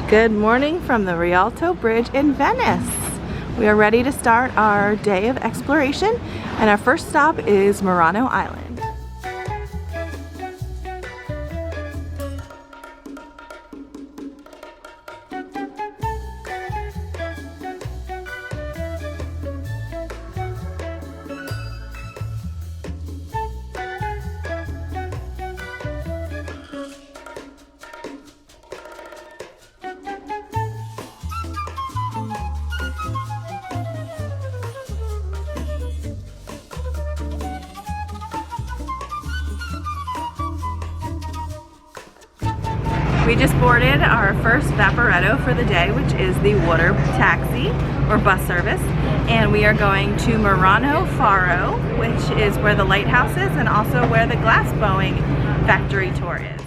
Good morning from the Rialto Bridge in Venice. We are ready to start our day of exploration, and our first stop is Murano Island. We just boarded our first Vaporetto for the day, which is the water taxi or bus service, and we are going to Murano Faro, which is where the lighthouse is and also where the glass blowing factory tour is.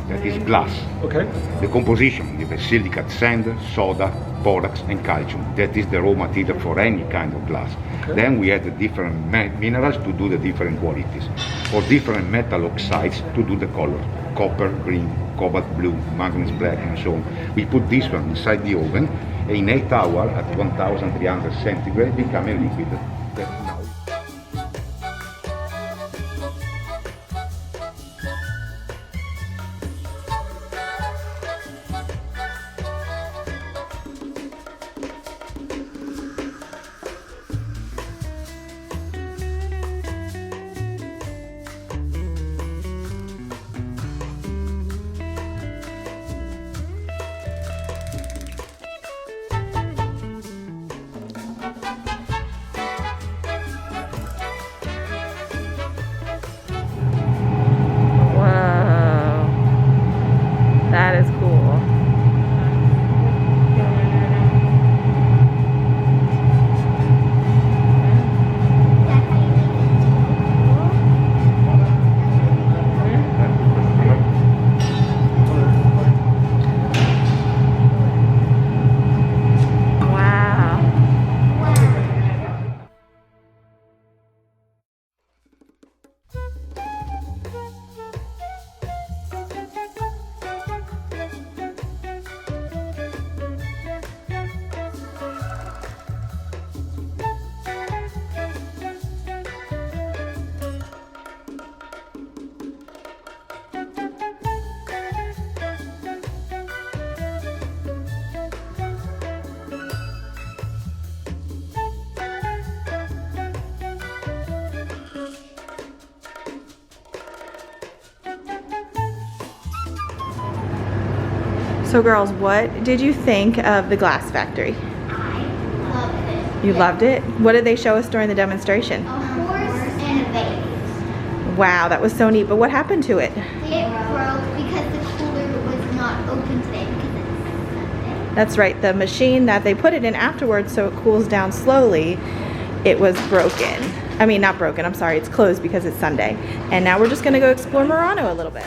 That is glass. Okay. The composition is silicate sand, soda, borax and calcium. That is the raw material for any kind of glass. Okay. Then we add the different minerals to do the different qualities, or different metal oxides to do the color. Copper, green, cobalt blue, manganese black and so on. We put this one inside the oven, and in 8 hours at 1300 centigrade become a liquid. That's now. That is cool. So girls, what did you think of the glass factory? I loved it. You loved it? What did they show us during the demonstration? A horse and a vase. Wow, that was so neat, but what happened to it? It broke because the cooler was not open today because it's Sunday. That's right, the machine that they put it in afterwards so it cools down slowly, it was broken. I mean, not broken, I'm sorry, it's closed because it's Sunday. And now we're just gonna go explore Murano a little bit.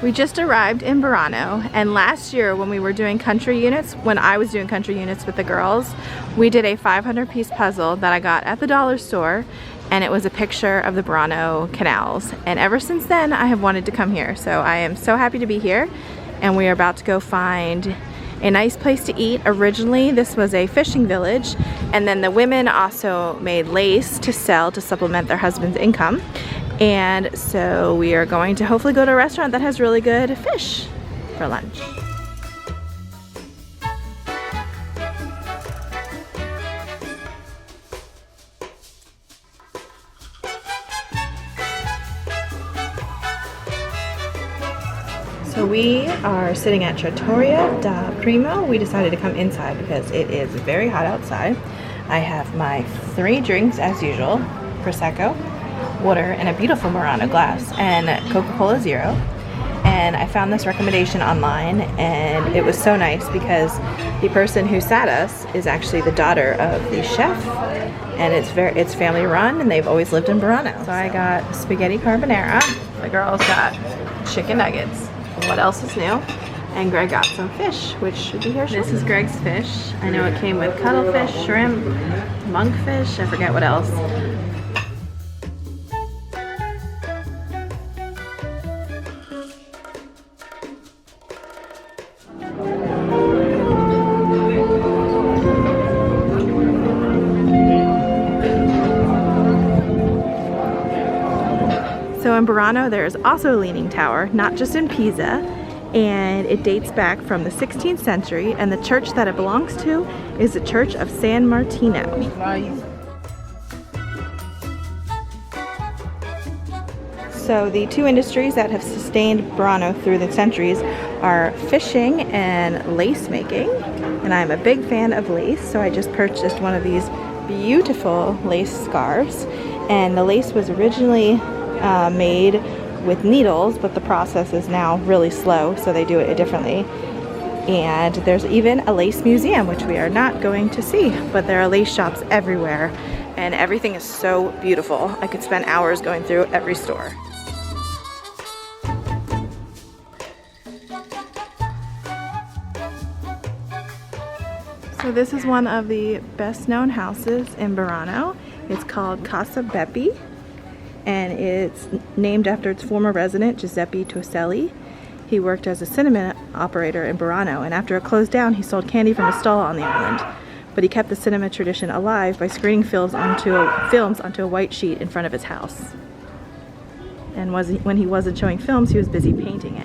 We just arrived in Burano, and last year when we were doing country units, when I was doing country units with the girls, we did a 500-piece puzzle that I got at the dollar store, and it was a picture of the Burano canals. And ever since then, I have wanted to come here. So I am so happy to be here, and we are about to go find a nice place to eat. Originally, this was a fishing village, and then the women also made lace to sell to supplement their husband's income. And so we are going to hopefully go to a restaurant that has really good fish for lunch. So we are sitting at Trattoria da Primo. We decided to come inside because it is very hot outside. I have my 3 drinks as usual: Prosecco, water, and a beautiful Murano glass, and Coca-Cola Zero. And I found this recommendation online, and it was so nice because the person who sat us is actually the daughter of the chef, and it's family run, and they've always lived in Burano. So I got spaghetti carbonara. The girls got chicken nuggets. What else is new? And Greg got some fish, which should be here shortly. This is Greg's fish. I know it came with cuttlefish, shrimp, monkfish, I forget what else. So in Burano, there's also a leaning tower, not just in Pisa, and it dates back from the 16th century, and the church that it belongs to is the Church of San Martino. So the 2 industries that have sustained Burano through the centuries are fishing and lace making, and I'm a big fan of lace, so I just purchased one of these beautiful lace scarves, and the lace was originally made with needles, but the process is now really slow, so they do it differently. And there's even a lace museum, which we are not going to see, but there are lace shops everywhere, and everything is so beautiful. I could spend hours going through every store. So this is one of the best known houses in Burano. It's called Casa Beppi, and it's named after its former resident, Giuseppe Toselli. He worked as a cinema operator in Burano, and after it closed down, he sold candy from a stall on the island. But he kept the cinema tradition alive by screening films onto a white sheet in front of his house. And when he wasn't showing films, he was busy painting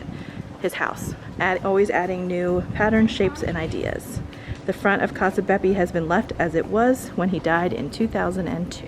his house, always adding new patterns, shapes, and ideas. The front of Casa Beppi has been left as it was when he died in 2002.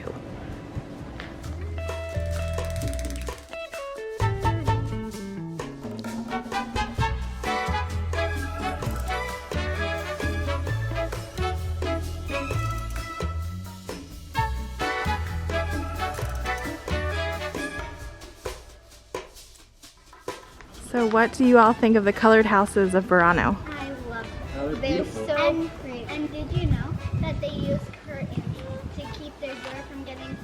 So what do you all think of the colored houses of Burano? I love them. They're so pretty. And did you know that they use curtains to keep their door from getting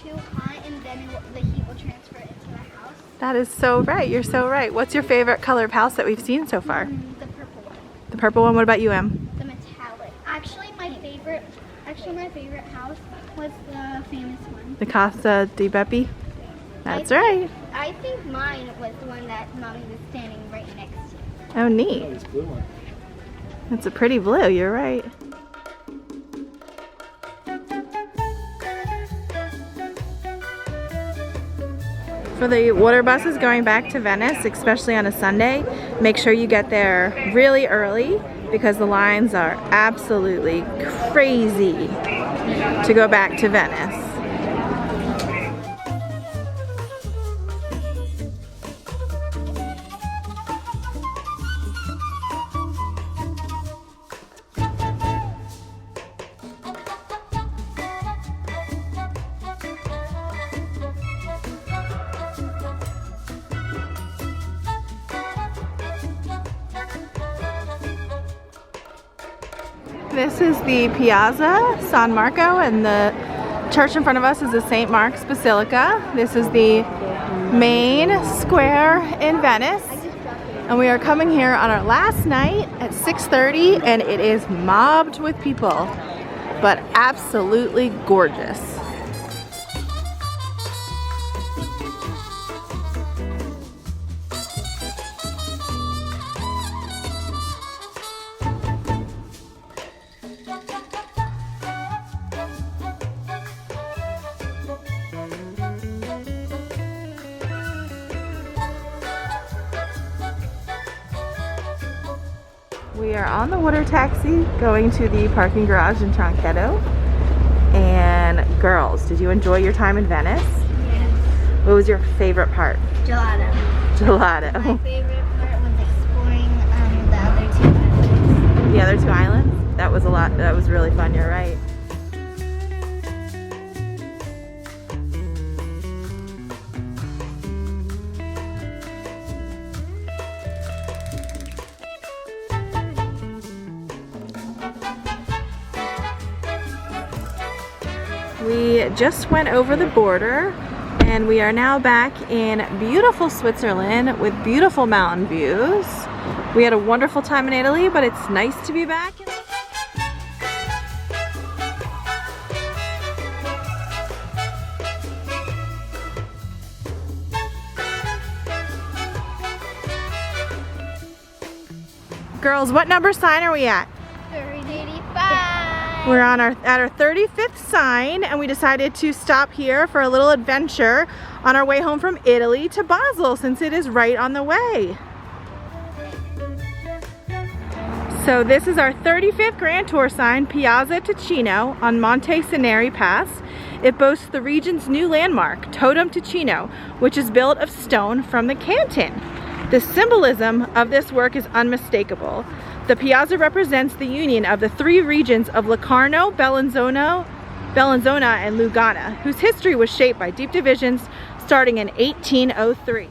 too hot, and then the heat will transfer into the house? That is so right. You're so right. What's your favorite color of house that we've seen so far? The purple one. The purple one. What about you, Em? The metallic. Actually, my favorite house was the famous one. The Casa di Beppi? That's right. I think mine was the one that Mommy was standing right next to. Oh, neat. Oh, it's blue one. That's a pretty blue. You're right. For the water buses going back to Venice, especially on a Sunday, make sure you get there really early because the lines are absolutely crazy to go back to Venice. This is the Piazza San Marco, and the church in front of us is the St. Mark's Basilica. This is the main square in Venice, and we are coming here on our last night at 6:30, and it is mobbed with people, but absolutely gorgeous. We are on the water taxi going to the parking garage in Troncheto. And girls, did you enjoy your time in Venice? Yes. What was your favorite part? Gelato. Gelato. My favorite part was exploring the other 2 islands. The other 2 islands? That was a lot. That was really fun, you're right. We just went over the border and we are now back in beautiful Switzerland with beautiful mountain views. We had a wonderful time in Italy, but it's nice to be back. Girls, what number sign are we at? 385. We're on at our 35th sign, and we decided to stop here for a little adventure on our way home from Italy to Basel, since it is right on the way. So this is our 35th Grand Tour sign, Piazza Ticino on Monte Ceneri Pass. It boasts the region's new landmark, Totem Ticino, which is built of stone from the canton. The symbolism of this work is unmistakable. The piazza represents the union of the 3 regions of Locarno, Bellinzona, and Lugana, whose history was shaped by deep divisions starting in 1803.